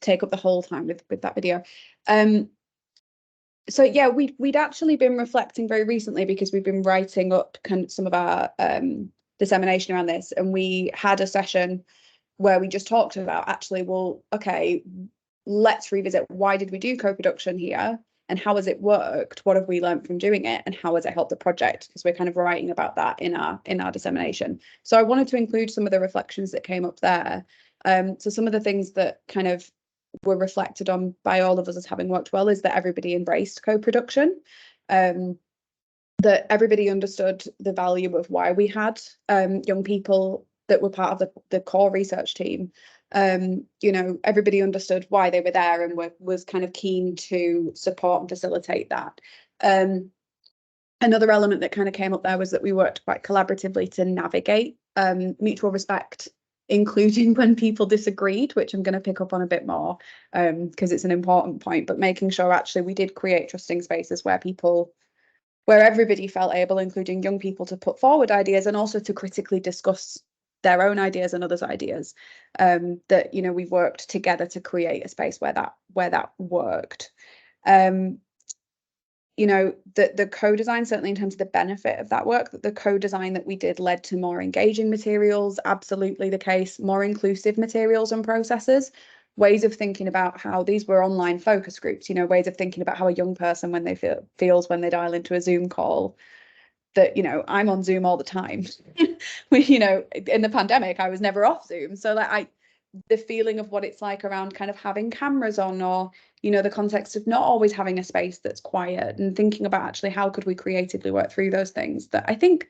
take up the whole time with that video. So yeah, we'd actually been reflecting very recently, because we've been writing up kind of some of our dissemination around this, and we had a session where we just talked about, actually, well, okay, let's revisit, why did we do co-production here, and how has it worked? What have we learned from doing it, and how has it helped the project? Because we're kind of writing about that in our dissemination. So I wanted to include some of the reflections that came up there. So some of the things that kind of were reflected on by all of us as having worked well is that everybody embraced co-production, that everybody understood the value of why we had young people that were part of the core research team. You know, everybody understood why they were there and was kind of keen to support and facilitate that. Another element that kind of came up there was that we worked quite collaboratively to navigate mutual respect, including when people disagreed, which I'm going to pick up on a bit more because it's an important point, but making sure actually we did create trusting spaces where everybody felt able, including young people, to put forward ideas and also to critically discuss their own ideas and others' ideas. That, you know, we worked together to create a space where that worked. You know, the co-design, certainly in terms of the benefit of that work, that the co-design that we did led to more engaging materials, absolutely the case, more inclusive materials and processes, ways of thinking about how these were online focus groups, you know, ways of thinking about how a young person, when they feels when they dial into a Zoom call, that, you know, I'm on Zoom all the time. You know, in the pandemic, I was never off Zoom. So like the feeling of what it's like around kind of having cameras on, or, you know, the context of not always having a space that's quiet, and thinking about actually how could we creatively work through those things, that I think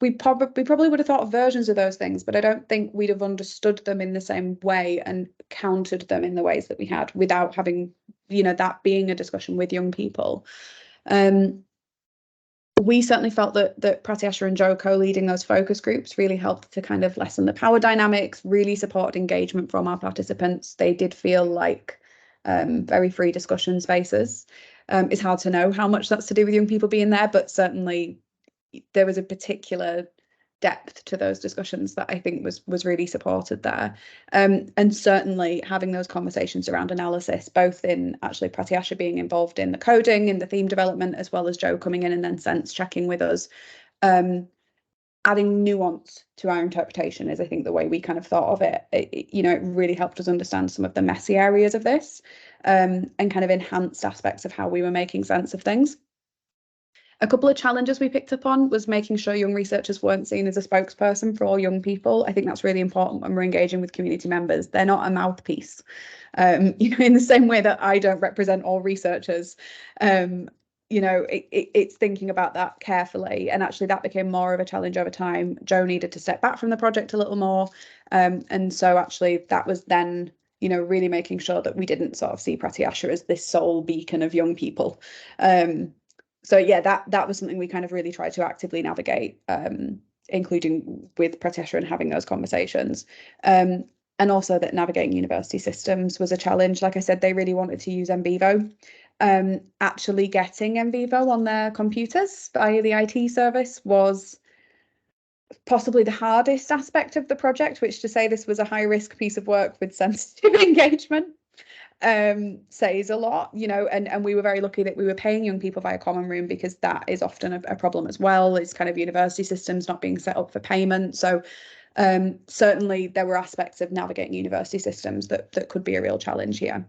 we probably would have thought of versions of those things, but I don't think we'd have understood them in the same way and countered them in the ways that we had without having, you know, that being a discussion with young people. We certainly felt that Pratyasha and Jo co-leading those focus groups really helped to kind of lessen the power dynamics, really supported engagement from our participants. They did feel like very free discussion spaces. It's hard to know how much that's to do with young people being there, but certainly there was a particular depth to those discussions that I think was really supported there. And certainly having those conversations around analysis, both in actually Pratyasha being involved in the coding, in the theme development, as well as Jo coming in and then sense checking with us, adding nuance to our interpretation is, I think, the way we kind of thought of it. You know, it really helped us understand some of the messy areas of this, and kind of enhanced aspects of how we were making sense of things. A couple of challenges we picked up on was making sure young researchers weren't seen as a spokesperson for all young people. I think that's really important when we're engaging with community members. They're not a mouthpiece, you know, in the same way that I don't represent all researchers. You know, it's thinking about that carefully, and actually that became more of a challenge over time. Jo needed to step back from the project a little more, and so actually that was then, you know, really making sure that we didn't sort of see Pratyasha as this sole beacon of young people. So yeah, that was something we kind of really tried to actively navigate, including with Pratyasha and having those conversations. And also that navigating university systems was a challenge. Like I said, they really wanted to use NVivo. Actually getting NVivo on their computers via the IT service was possibly the hardest aspect of the project, which, to say this was a high-risk piece of work with sensitive engagement, says a lot, you know, and we were very lucky that we were paying young people via Common Room, because that is often a problem as well. It's kind of university systems not being set up for payment. So certainly there were aspects of navigating university systems that could be a real challenge here.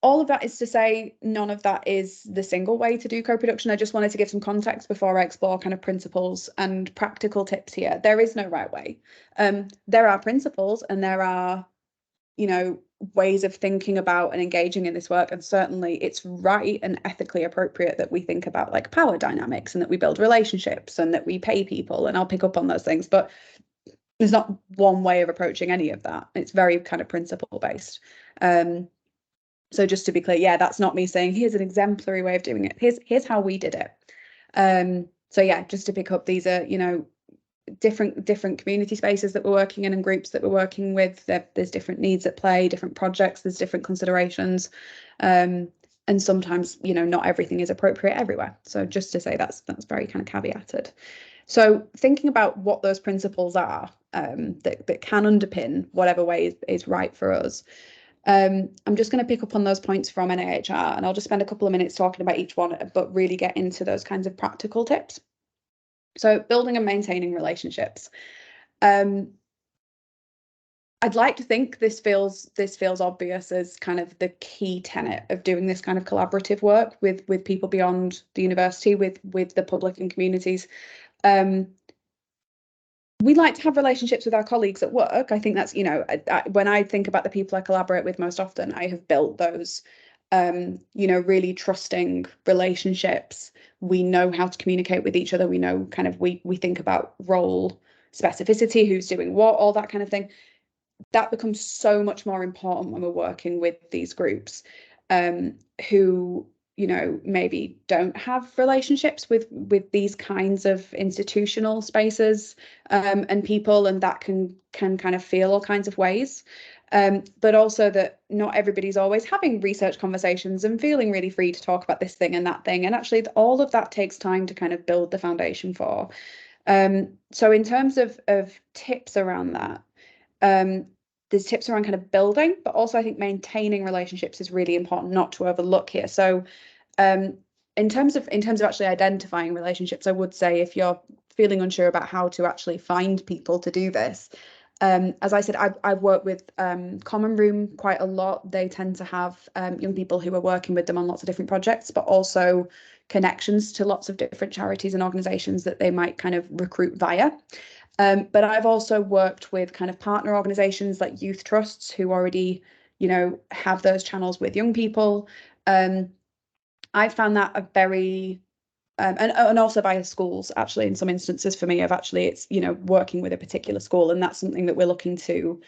All of that is to say, none of that is the single way to do co-production. I just wanted to give some context before I explore kind of principles and practical tips here. There is no right way. There are principles, and there are, you know, ways of thinking about and engaging in this work, and certainly it's right and ethically appropriate that we think about like power dynamics, and that we build relationships, and that we pay people, and I'll pick up on those things, but there's not one way of approaching any of that. It's very kind of principle based. So just to be clear, yeah, that's not me saying here's an exemplary way of doing it. Here's how we did it. So yeah, just to pick up, these are, you know, different community spaces that we're working in and groups that we're working with. There's different needs at play, different projects, there's different considerations, and sometimes, you know, not everything is appropriate everywhere. So just to say that's very kind of caveated. So thinking about what those principles are, that can underpin whatever way is right for us. I'm just going to pick up on those points from NAHR, and I'll just spend a couple of minutes talking about each one, but really get into those kinds of practical tips. So building and maintaining relationships. I'd like to think this feels obvious as kind of the key tenet of doing this kind of collaborative work with people beyond the university, with the public and communities. We like to have relationships with our colleagues at work. I think that's, when I think about the people I collaborate with most often, I have built those, really trusting relationships. We know how to communicate with each other. We know kind of, we think about role specificity, who's doing what, all that kind of thing. That becomes so much more important when we're working with these groups, who maybe don't have relationships with these kinds of institutional spaces, and people, and that can kind of feel all kinds of ways, but also that not everybody's always having research conversations and feeling really free to talk about this thing and that thing, and actually all of that takes time to kind of build the foundation for. So in terms of tips around that, there's tips around kind of building, but also I think maintaining relationships is really important not to overlook here. So in terms of actually identifying relationships, I would say if you're feeling unsure about how to actually find people to do this, as I said, I've worked with Common Room quite a lot. They tend to have young people who are working with them on lots of different projects, but also connections to lots of different charities and organizations that they might kind of recruit via. But I've also worked with kind of partner organizations like youth trusts who already, have those channels with young people. I found that a very, and also by schools, actually, in some instances for me, of actually, it's, working with a particular school. And that's something that we're looking to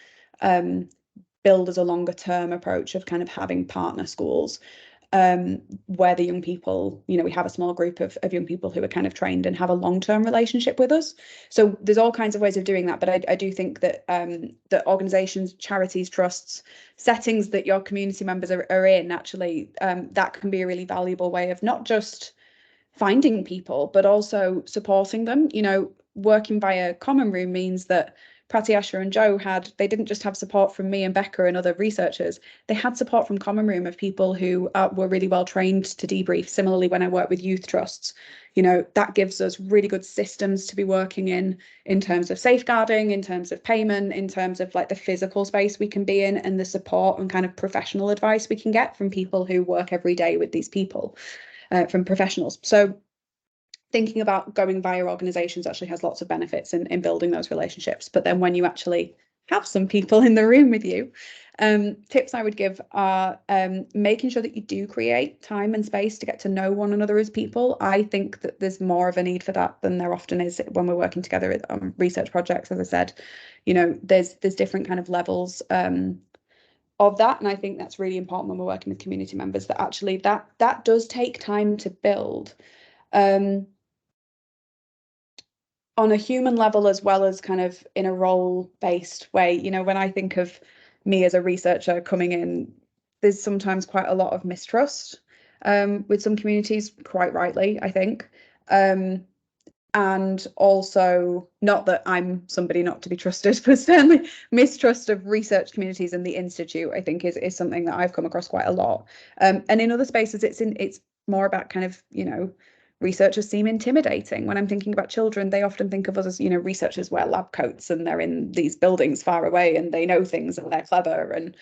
build as a longer term approach of kind of having partner schools, where the young people, we have a small group of young people who are kind of trained and have a long-term relationship with us. So there's all kinds of ways of doing that. But I do think that that organizations, charities, trusts, settings that your community members are in, actually, that can be a really valuable way of not just finding people, but also supporting them. Working via Common Room means that Pratyasha and Joe they didn't just have support from me and Becca and other researchers, they had support from Common Room of people who were really well trained to debrief. Similarly, when I work with youth trusts, that gives us really good systems to be working in terms of safeguarding, in terms of payment, in terms of like the physical space we can be in, and the support and kind of professional advice we can get from people who work every day with these people, from professionals. So thinking about going via organizations actually has lots of benefits in building those relationships. But then when you actually have some people in the room with you, tips I would give are making sure that you do create time and space to get to know one another as people. I think that there's more of a need for that than there often is when we're working together on research projects. As I said, there's different kind of levels of that, and I think that's really important when we're working with community members, that actually that does take time to build. On a human level, as well as kind of in a role-based way. When I think of me as a researcher coming in, there's sometimes quite a lot of mistrust with some communities, quite rightly, I think. And also, not that I'm somebody not to be trusted, but certainly mistrust of research communities and the Institute, I think, is something that I've come across quite a lot. And in other spaces, it's more about kind of, researchers seem intimidating. When I'm thinking about children, they often think of us as, researchers wear lab coats and they're in these buildings far away and they know things and they're clever, and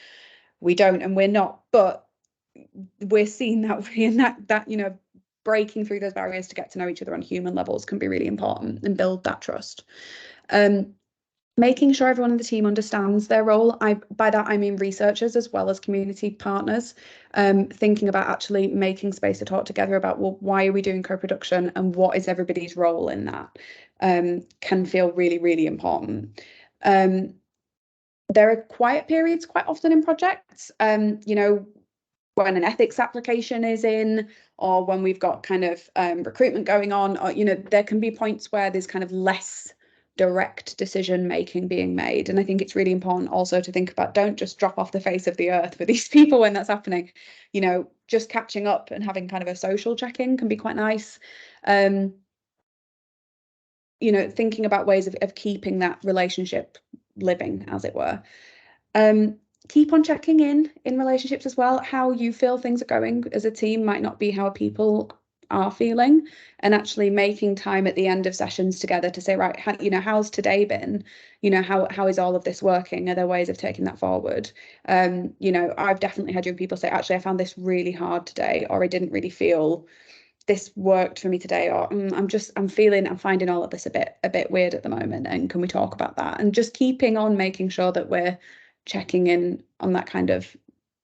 we don't, and we're not. But we're seen that way, and that breaking through those barriers to get to know each other on human levels can be really important and build that trust. Making sure everyone in the team understands their role. By that I mean researchers as well as community partners. Thinking about actually making space to talk together about, well, why are we doing co-production and what is everybody's role in that, can feel really, really important. There are quiet periods quite often in projects, when an ethics application is in, or when we've got kind of recruitment going on, or there can be points where there's kind of less direct decision making being made. And I think it's really important also to think about, don't just drop off the face of the earth for these people when that's happening. Just catching up and having kind of a social check-in can be quite nice. you know, thinking about ways of keeping that relationship living, as it were. Keep on checking in relationships as well. How you feel things are going as a team might not be how people are feeling, and actually making time at the end of sessions together to say, right, you know, how's today been? You know, how is all of this working? Are there ways of taking that forward? You know, I've definitely had young people say, actually, I found this really hard today, or I didn't really feel this worked for me today, or I'm finding all of this a bit weird at the moment, and can we talk about that? And just keeping on making sure that we're checking in on that kind of,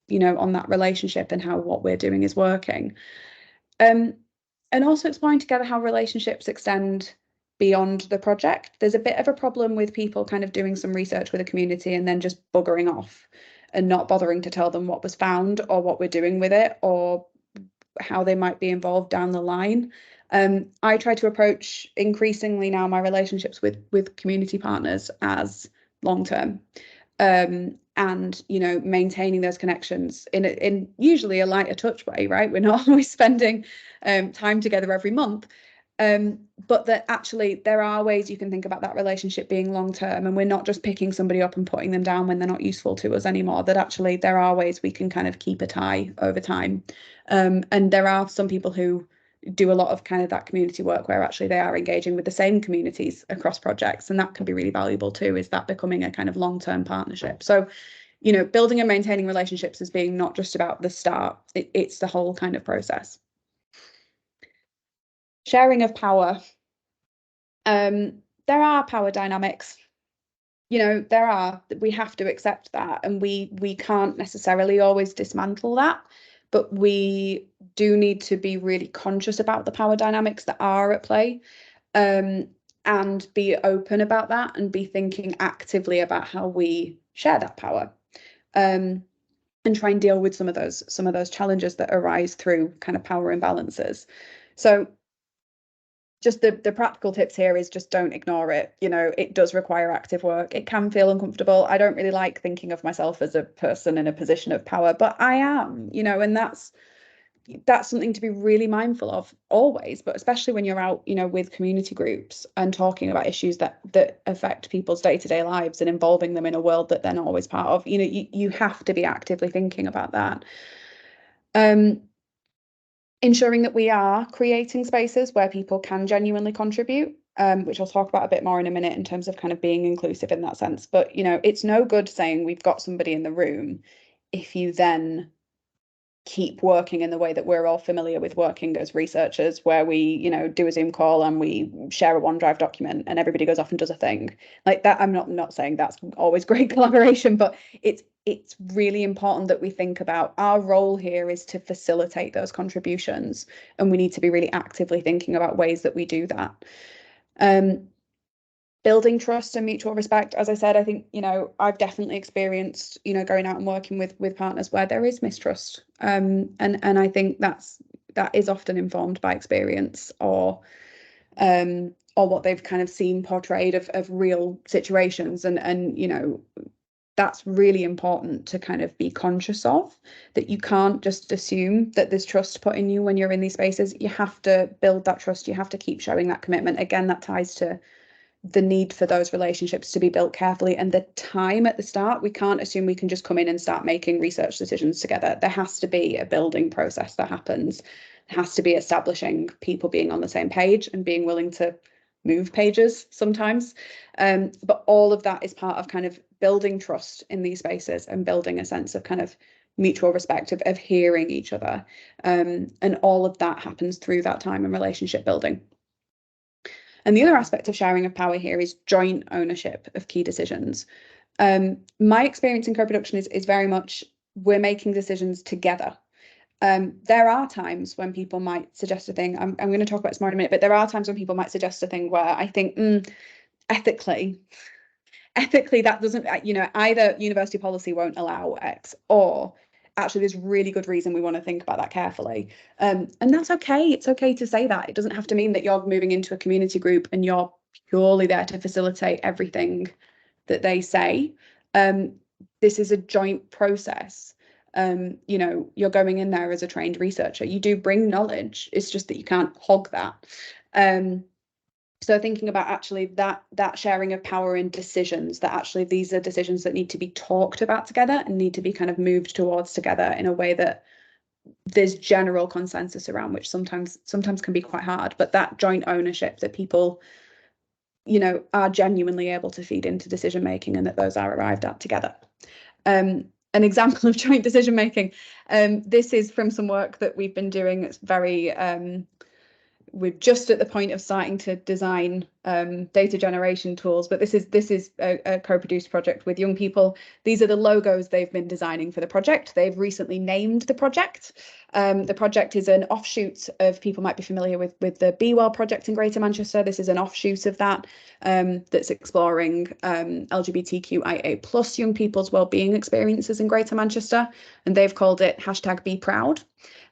you know, on that relationship and how what we're doing is working. And also exploring together how relationships extend beyond the project. There's a bit of a problem with people kind of doing some research with a community and then just buggering off and not bothering to tell them what was found or what we're doing with it or how they might be involved down the line. I try to approach increasingly now my relationships with community partners as long term. And you know, maintaining those connections in usually a lighter touch way, right? We're not always spending time together every month, but that actually there are ways you can think about that relationship being long term, and we're not just picking somebody up and putting them down when they're not useful to us anymore. That actually there are ways we can kind of keep a tie over time, and there are some people who do a lot of kind of that community work where actually they are engaging with the same communities across projects, and that can be really valuable too, is that becoming a kind of long-term partnership. So, you know, building and maintaining relationships as being not just about the start, it's the whole kind of process. Sharing of power. There are power dynamics, you know, we have to accept that, and we can't necessarily always dismantle that, but we do need to be really conscious about the power dynamics that are at play, and be open about that and be thinking actively about how we share that power, and try and deal with some of those challenges that arise through kind of power imbalances. So just the practical tips here is just don't ignore it. You know, it does require active work. It can feel uncomfortable. I don't really like thinking of myself as a person in a position of power, but I am, you know, and that's something to be really mindful of always, but especially when you're out, you know, with community groups and talking about issues that affect people's day-to-day lives and involving them in a world that they're not always part of. You know, you have to be actively thinking about that. Ensuring that we are creating spaces where people can genuinely contribute, which I'll talk about a bit more in a minute in terms of kind of being inclusive in that sense. But, you know, it's no good saying we've got somebody in the room if you then keep working in the way that we're all familiar with working as researchers, where we, you know, do a Zoom call and we share a OneDrive document and everybody goes off and does a thing like that. I'm not saying that's always great collaboration, but it's really important that we think about our role here is to facilitate those contributions, and we need to be really actively thinking about ways that we do that. Building trust and mutual respect. As I said, I think, you know, I've definitely experienced, you know, going out and working with partners where there is mistrust. And I think that is often informed by experience or what they've kind of seen portrayed of real situations. And, you know, that's really important to kind of be conscious of, that you can't just assume that there's trust put in you when you're in these spaces. You have to build that trust. You have to keep showing that commitment. Again, that ties to the need for those relationships to be built carefully, and the time at the start. We can't assume we can just come in and start making research decisions together. There has to be a building process that happens. There has to be establishing people being on the same page and being willing to move pages sometimes. But all of that is part of kind of building trust in these spaces and building a sense of kind of mutual respect of hearing each other. And all of that happens through that time and relationship building. And the other aspect of sharing of power here is joint ownership of key decisions. My experience in co-production is very much we're making decisions together. There are times when people might suggest a thing. I'm going to talk about this more in a minute, but there are times when people might suggest a thing where I think ethically that doesn't, you know, either university policy won't allow X, or actually there's really good reason we want to think about that carefully. And that's okay. It's okay to say that. It doesn't have to mean that you're moving into a community group and you're purely there to facilitate everything that they say. This is a joint process. You know, you're going in there as a trained researcher. You do bring knowledge. It's just that you can't hog that. So thinking about actually that sharing of power in decisions, that actually these are decisions that need to be talked about together and need to be kind of moved towards together in a way that there's general consensus around, which sometimes can be quite hard, but that joint ownership that people, you know, are genuinely able to feed into decision making and that those are arrived at together. An example of joint decision making, this is from some work that we've been doing. It's very we're just at the point of starting to design data generation tools, but this is a co-produced project with young people. These are the logos they've been designing for the project. They've recently named the project. The project is an offshoot of, people might be familiar with the Be Well project in Greater Manchester. This is an offshoot of that that's exploring LGBTQIA plus young people's wellbeing experiences in Greater Manchester, and they've called it #BeProud.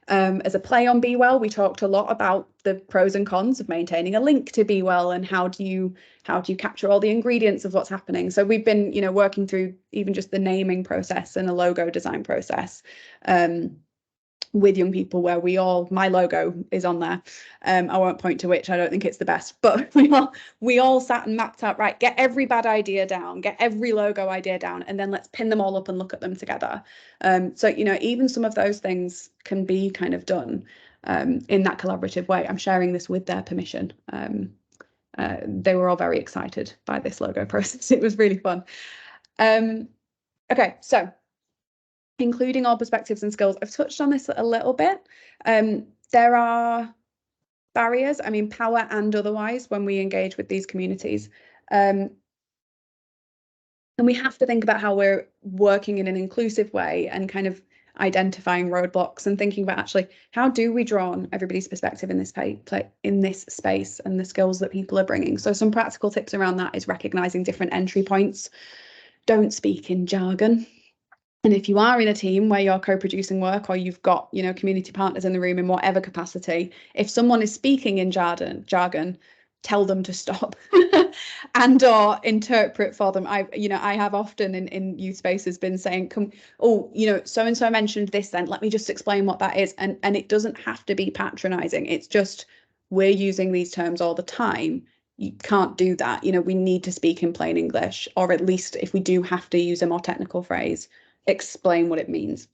As a play on Be Well, we talked a lot about the pros and cons of maintaining a link to Be Well and how do you capture all the ingredients of what's happening. So we've been, you know, working through even just the naming process and the logo design process with young people, where my logo is on there. I won't point to which, I don't think it's the best, but we all sat and mapped out, right, get every bad idea down, get every logo idea down, and then let's pin them all up and look at them together. So, you know, even some of those things can be kind of done in that collaborative way. I'm sharing this with their permission. They were all very excited by this logo process. It was really fun. Okay, so including all perspectives and skills. I've touched on this a little bit. There are barriers, I mean, power and otherwise, when we engage with these communities. And we have to think about how we're working in an inclusive way and kind of identifying roadblocks and thinking about actually how do we draw on everybody's perspective in this space and the skills that people are bringing. So some practical tips around that is recognizing different entry points. Don't speak in jargon. And if you are in a team where you're co-producing work, or you've got, you know, community partners in the room in whatever capacity, if someone is speaking in jargon, tell them to stop and or interpret for them. I have often in youth spaces been saying, so and so mentioned this, then let me just explain what that is. And it doesn't have to be patronizing. It's just, we're using these terms all the time. You can't do that. You know, we need to speak in plain English, or at least if we do have to use a more technical phrase, explain what it means.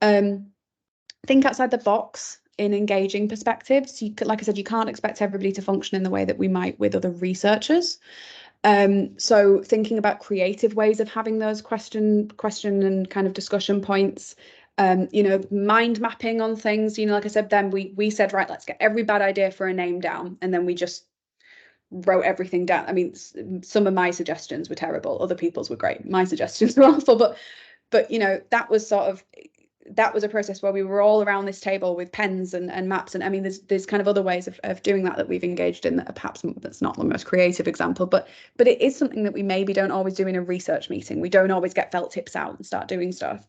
Think outside the box in engaging perspectives. Like I said, you can't expect everybody to function in the way that we might with other researchers. So thinking about creative ways of having those question and kind of discussion points. Mind mapping on things. Like I said, then we said, right, let's get every bad idea for a name down, and then we just wrote everything down. I mean, some of my suggestions were terrible, other people's were great. My suggestions were awful, but that was a process where we were all around this table with pens and maps. And I mean, there's kind of other ways of doing that we've engaged in that perhaps that's not the most creative example, but it is something that we maybe don't always do in a research meeting. We don't always get felt tips out and start doing stuff.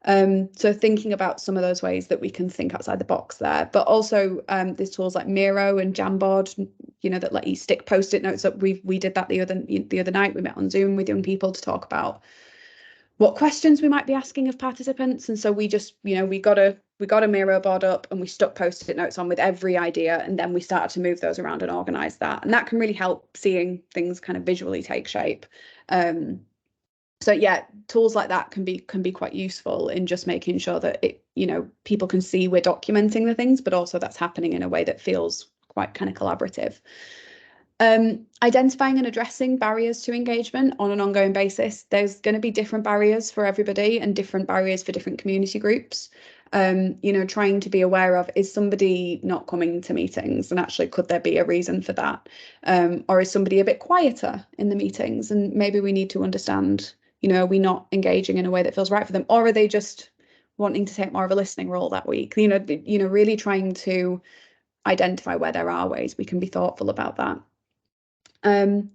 So thinking about some of those ways that we can think outside the box there, but also there's tools like Miro and Jamboard, that let you stick Post-it notes up. We did that the other night. We met on Zoom with young people to talk about what questions we might be asking of participants. And so we just, we got a Miro board up and we stuck Post-it notes on with every idea, and then we started to move those around and organize that. And that can really help seeing things kind of visually take shape. So yeah, tools like that can be quite useful in just making sure that people can see we're documenting the things, but also that's happening in a way that feels quite kind of collaborative. Identifying and addressing barriers to engagement on an ongoing basis. There's going to be different barriers for everybody and different barriers for different community groups. Trying to be aware of, is somebody not coming to meetings, and actually could there be a reason for that? Or is somebody a bit quieter in the meetings, and maybe we need to understand, are we not engaging in a way that feels right for them? Or are they just wanting to take more of a listening role that week? Really trying to identify where there are ways we can be thoughtful about that. And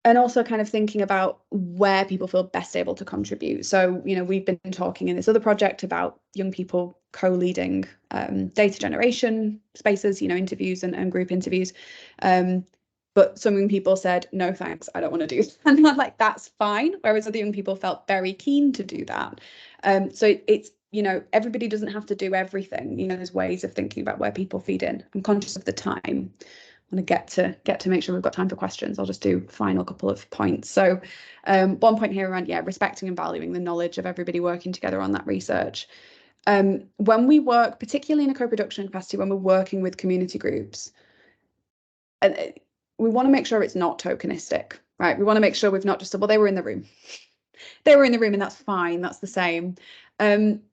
also kind of thinking about where people feel best able to contribute. So, we've been talking in this other project about young people co-leading data generation spaces, interviews and group interviews. But some young people said, no, thanks, I don't want to do that. And I'm like, that's fine. Whereas other young people felt very keen to do that. So it's everybody doesn't have to do everything. There's ways of thinking about where people feed in. I'm conscious of the time. I want to get to make sure we've got time for questions. I'll just do final couple of points. So one point here around, respecting and valuing the knowledge of everybody working together on that research. When we work, particularly in a co-production capacity, when we're working with community groups, we want to make sure it's not tokenistic, right? We want to make sure we've not just said, well, they were in the room. They were in the room and that's fine, that's the same.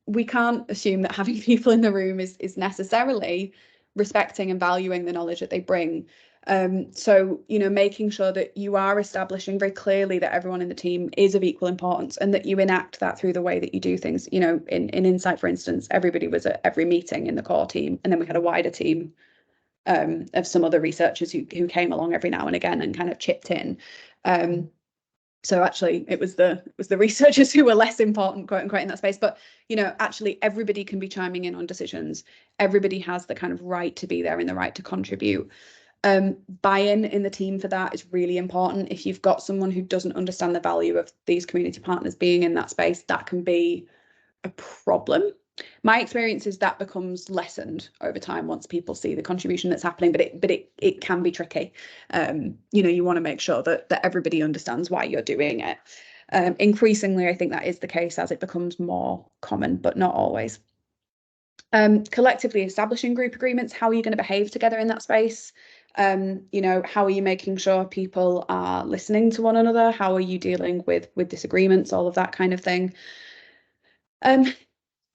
We can't assume that having people in the room is necessarily respecting and valuing the knowledge that they bring. So, making sure that you are establishing very clearly that everyone in the team is of equal importance and that you enact that through the way that you do things. In Insight, for instance, everybody was at every meeting in the core team, and then we had a wider team of some other researchers who came along every now and again and kind of chipped in. So actually it was the researchers who were less important, quote unquote, in that space. But, actually everybody can be chiming in on decisions. Everybody has the kind of right to be there and the right to contribute. Buy-in in the team for that is really important. If you've got someone who doesn't understand the value of these community partners being in that space, that can be a problem. My experience is that becomes lessened over time once people see the contribution that's happening, but it can be tricky. You want to make sure that everybody understands why you're doing it. Increasingly, I think that is the case as it becomes more common, but not always. Collectively establishing group agreements. How are you going to behave together in that space? How are you making sure people are listening to one another? How are you dealing with disagreements? All of that kind of thing.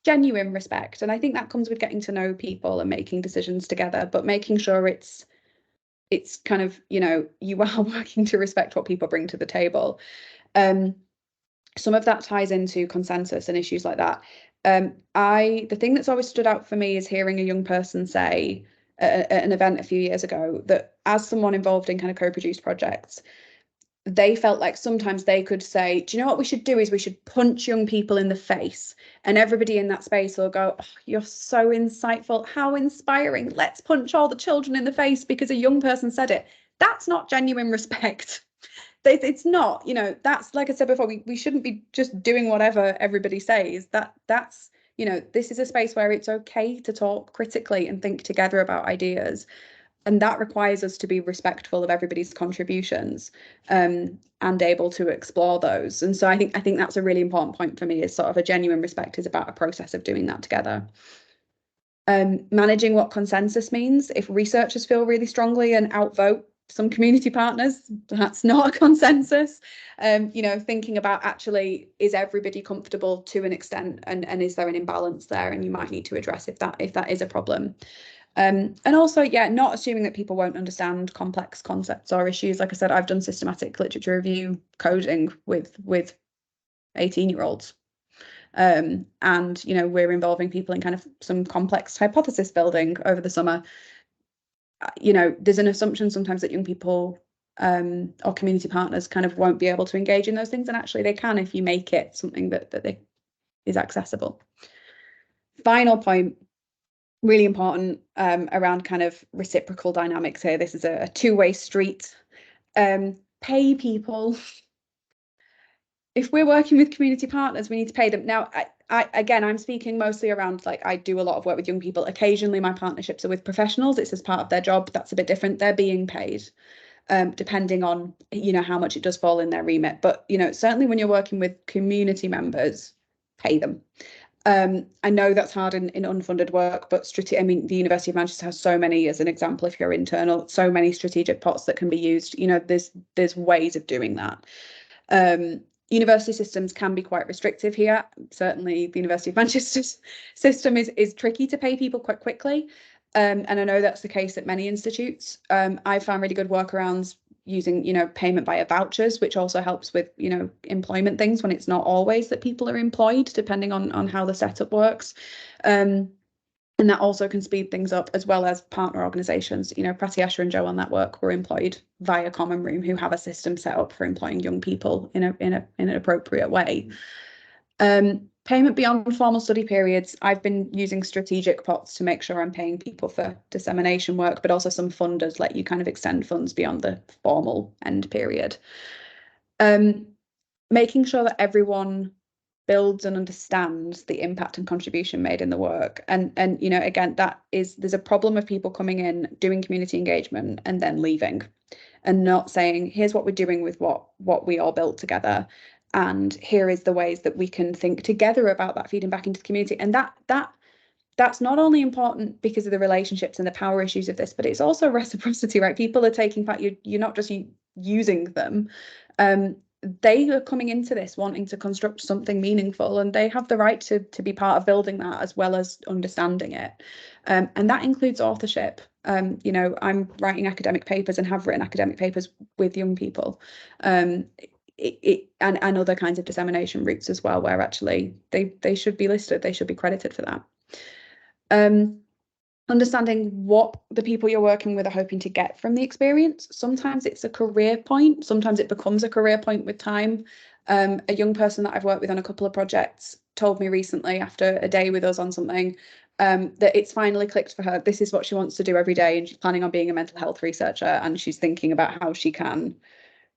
Genuine respect, and I think that comes with getting to know people and making decisions together, but making sure it's kind of, you are working to respect what people bring to the table. Some of that ties into consensus and issues like that. The thing that's always stood out for me is hearing a young person say at an event a few years ago that as someone involved in kind of co-produced projects, they felt like sometimes they could say, do you know what we should do is we should punch young people in the face, and everybody in that space will go, oh, you're so insightful, how inspiring, let's punch all the children in the face because a young person said it. That's not genuine respect. It's not, that's, like I said before, we shouldn't be just doing whatever everybody says. That's this is a space where it's okay to talk critically and think together about ideas. And that requires us to be respectful of everybody's contributions and able to explore those. And so I think that's a really important point for me, is sort of a genuine respect is about a process of doing that together. Managing what consensus means. If researchers feel really strongly and outvote some community partners, that's not a consensus. Thinking about actually, is everybody comfortable to an extent, and is there an imbalance there? And you might need to address if that is a problem. And also, not assuming that people won't understand complex concepts or issues. Like I said, I've done systematic literature review coding with 18-year-olds. And, we're involving people in kind of some complex hypothesis building over the summer. There's an assumption sometimes that young people or community partners kind of won't be able to engage in those things. And actually they can if you make it something that is accessible. Final point, really important, around kind of reciprocal dynamics here. This is a two-way street. Pay people. If we're working with community partners, we need to pay them. Now, I'm speaking mostly around, like, I do a lot of work with young people. Occasionally my partnerships are with professionals. It's as part of their job. That's a bit different. They're being paid, depending on, how much it does fall in their remit. But, certainly when you're working with community members, pay them. I know that's hard in unfunded work, but the University of Manchester has so many, as an example, if you're internal, so many strategic pots that can be used. There's ways of doing that. University systems can be quite restrictive here. Certainly the University of Manchester's system is tricky to pay people quite quickly. And I know that's the case at many institutes. I found really good workarounds using, payment via vouchers, which also helps with, employment things when it's not always that people are employed, depending on how the setup works. And that also can speed things up, as well as partner organisations. Pratyasha and Joe on that work were employed via Common Room, who have a system set up for employing young people in an appropriate way. Payment beyond formal study periods. I've been using strategic pots to make sure I'm paying people for dissemination work, but also some funders let you kind of extend funds beyond the formal end period. Making sure that everyone builds and understands the impact and contribution made in the work. And you know, again, there's a problem of people coming in, doing community engagement and then leaving and not saying, here's what we're doing with what we all built together, and here is the ways that we can think together about that feeding back into the community. And that's not only important because of the relationships and the power issues of this, but it's also reciprocity, right? People are taking part. You're not just using them. They are coming into this wanting to construct something meaningful, and they have the right to be part of building that as well as understanding it. And that includes authorship. You know, I'm writing academic papers and have written academic papers with young people. And other kinds of dissemination routes as well, where actually they should be listed, they should be credited for that. Understanding what the people you're working with are hoping to get from the experience. Sometimes it's a career point, sometimes it becomes a career point with time. A young person that I've worked with on a couple of projects told me recently, after a day with us on something, that it's finally clicked for her. This is what she wants to do every day, and she's planning on being a mental health researcher, and she's thinking about how she can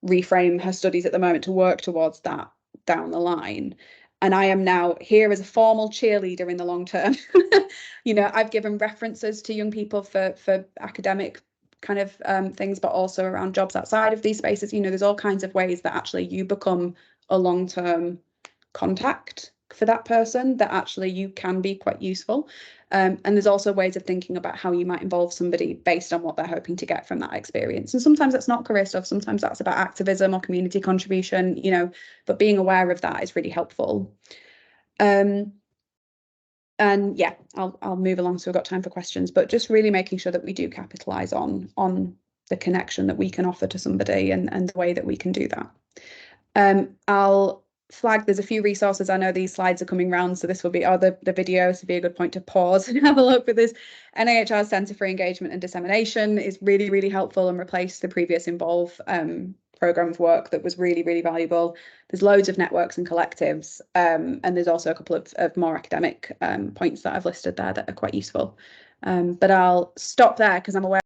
reframe her studies at the moment to work towards that down the line. And I am now here as a formal cheerleader in the long term. You know, I've given references to young people for academic kind of things, but also around jobs outside of these spaces. You know, there's all kinds of ways that actually you become a long-term contact for that person, that actually you can be quite useful. And there's also ways of thinking about how you might involve somebody based on what they're hoping to get from that experience. And sometimes that's not career stuff, sometimes that's about activism or community contribution, you know, but being aware of that is really helpful. And yeah, I'll move along so we've got time for questions, but just really making sure that we do capitalize on the connection that we can offer to somebody and the way that we can do that. I'll flag, there's a few resources. I know these slides are coming round, so this will be, the video, so be a good point to pause and have a look at this. NIHR's Centre for Engagement and Dissemination is really, really helpful and replaced the previous Involve programme of work that was really, really valuable. There's loads of networks and collectives, and there's also a couple of more academic points that I've listed there that are quite useful. But I'll stop there because I'm aware